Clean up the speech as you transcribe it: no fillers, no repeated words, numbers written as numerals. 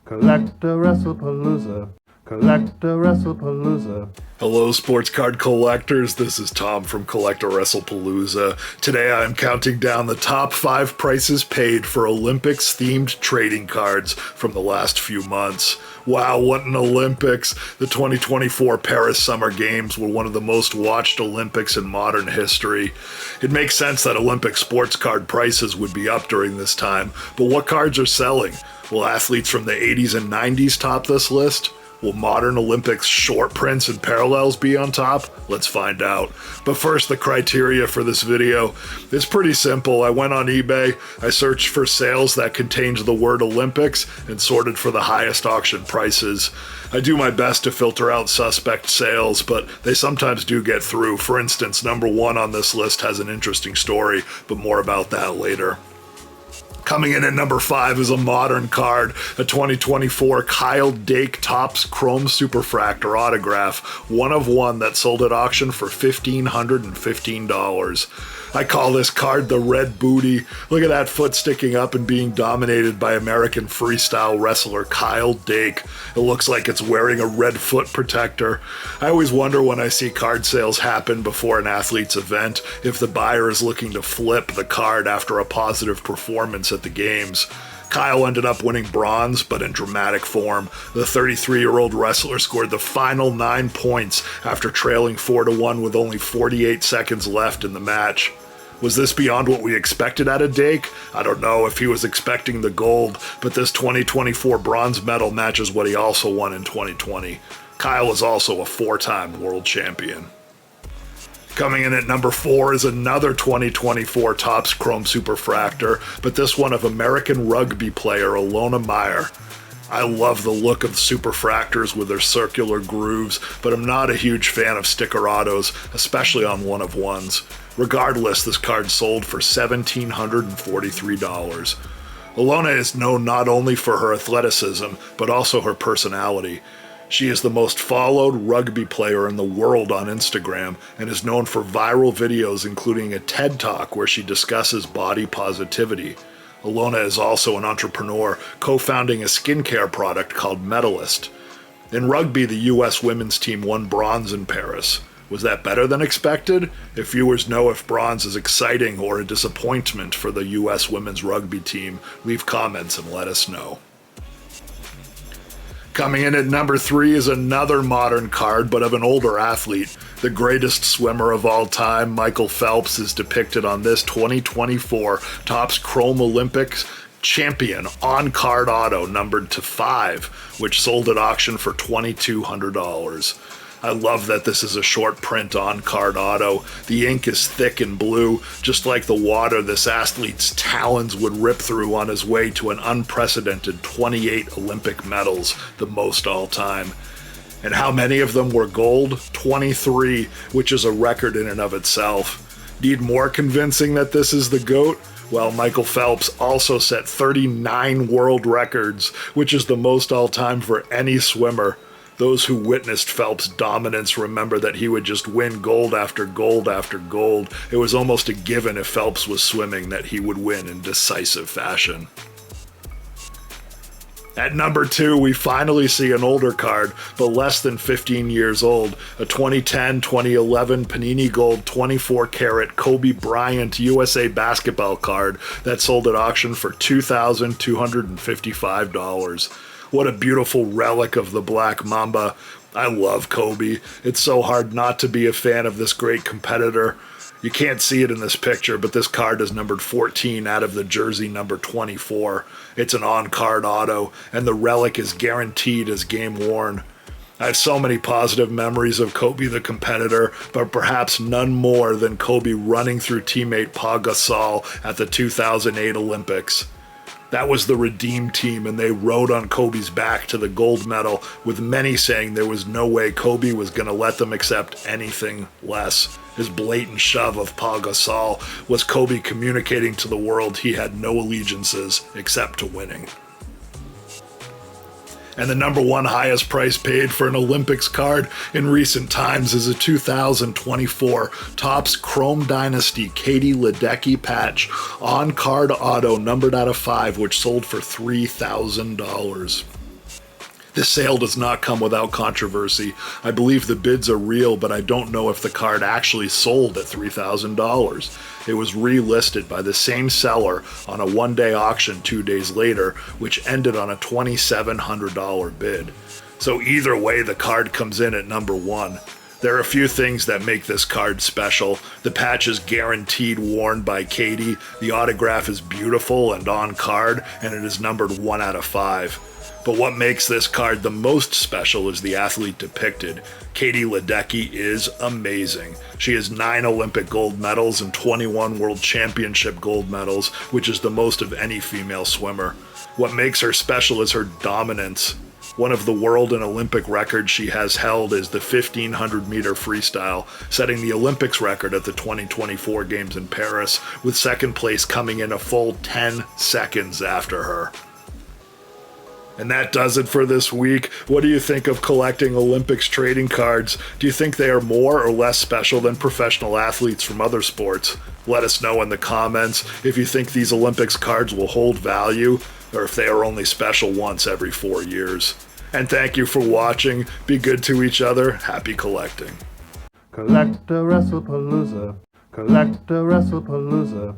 CollectAWrestlePalooza. CollectAWrestlePalooza. Hello, sports card collectors. This is Tom from CollectAWrestlePalooza. Today I am counting down the top 5 prices paid for Olympics-themed trading cards from the last few months. Wow, what an Olympics! The 2024 Paris Summer Games were one of the most watched Olympics in modern history. It makes sense that Olympic sports card prices would be up during this time, but what cards are selling? Will athletes from the 80s and 90s top this list? Will modern Olympics short prints and parallels be on top? Let's find out. But first, the criteria for this video. It's pretty simple. I went on eBay, I searched for sales that contained the word Olympics, and sorted for the highest auction prices. I do my best to filter out suspect sales, but they sometimes do get through. For instance, number 1 on this list has an interesting story, but more about that later. Coming in at number 5 is a modern card, a 2024 Dake Topps Chrome Superfractor autograph, 1 of 1 that sold at auction for $1,515. I call this card the Red Booty. Look at that foot sticking up and being dominated by American freestyle wrestler Dake. It looks like it's wearing a red foot protector. I always wonder when I see card sales happen before an athlete's event if the buyer is looking to flip the card after a positive performance at the games. Kyle ended up winning bronze, but in dramatic form. The 33-year-old wrestler scored the final 9 points after trailing 4-1 with only 48 seconds left in the match. Was this beyond what we expected out of Dake? I don't know if he was expecting the gold, but this 2024 bronze medal matches what he also won in 2020. Kyle is also a 4-time world champion. Coming in at number 4 is another 2024 Topps Chrome Superfractor, but this one of American rugby player Alona Meyer. I love the look of Superfractors with their circular grooves, but I'm not a huge fan of sticker autos, especially on 1 of 1s. Regardless, this card sold for $1,743. Alona is known not only for her athleticism, but also her personality. She is the most followed rugby player in the world on Instagram and is known for viral videos including a TED Talk where she discusses body positivity. Ilona is also an entrepreneur, co-founding a skincare product called Medalist. In rugby, the US women's team won bronze in Paris. Was that better than expected? If viewers know if bronze is exciting or a disappointment for the US women's rugby team, leave comments and let us know. Coming in at number 3 is another modern card, but of an older athlete. The greatest swimmer of all time, Michael Phelps, is depicted on this 2024 Topps Chrome Olympics champion on-card auto numbered to 5, which sold at auction for $2,200. I love that this is a short print on-card auto. The ink is thick and blue, just like the water this athlete's talons would rip through on his way to an unprecedented 28 Olympic medals, the most all time. And how many of them were gold? 23, which is a record in and of itself. Need more convincing that this is the GOAT? Well, Michael Phelps also set 39 world records, which is the most all time for any swimmer. Those who witnessed Phelps' dominance remember that he would just win gold after gold after gold. It was almost a given if Phelps was swimming that he would win in decisive fashion. At number 2, we finally see an older card, but less than 15 years old, a 2010-2011 Panini Gold 24-karat Kobe Bryant USA basketball card that sold at auction for $2,255. What a beautiful relic of the Black Mamba. I love Kobe. It's so hard not to be a fan of this great competitor. You can't see it in this picture, but this card is numbered 14 out of the jersey number 24. It's an on-card auto, and the relic is guaranteed as game worn. I have so many positive memories of Kobe the competitor, but perhaps none more than Kobe running through teammate Pau Gasol at the 2008 Olympics. That was the Redeem team, and they rode on Kobe's back to the gold medal, with many saying there was no way Kobe was going to let them accept anything less. His blatant shove of Pau Gasol was Kobe communicating to the world he had no allegiances except to winning. And the number 1 highest price paid for an Olympics card in recent times is a 2024 Topps Chrome Dynasty Katie Ledecky patch on-card auto numbered out of 5, which sold for $3,000. This sale does not come without controversy. I believe the bids are real, but I don't know if the card actually sold at $3,000. It was relisted by the same seller on a one-day auction 2 days later, which ended on a $2,700 bid. So either way, the card comes in at number 1. There are a few things that make this card special. The patch is guaranteed worn by Katie, the autograph is beautiful and on card, and it is numbered 1 out of 5. But what makes this card the most special is the athlete depicted. Katie Ledecky is amazing. She has 9 Olympic gold medals and 21 World Championship gold medals, which is the most of any female swimmer. What makes her special is her dominance. One of the world and Olympic records she has held is the 1500-meter freestyle, setting the Olympics record at the 2024 Games in Paris, with second place coming in a full 10 seconds after her. And that does it for this week. What do you think of collecting Olympics trading cards? Do you think they are more or less special than professional athletes from other sports? Let us know in the comments if you think these Olympics cards will hold value, or if they are only special once every 4 years. And thank you for watching. Be good to each other. Happy collecting. CollectAWrestlePalooza. CollectAWrestlePalooza.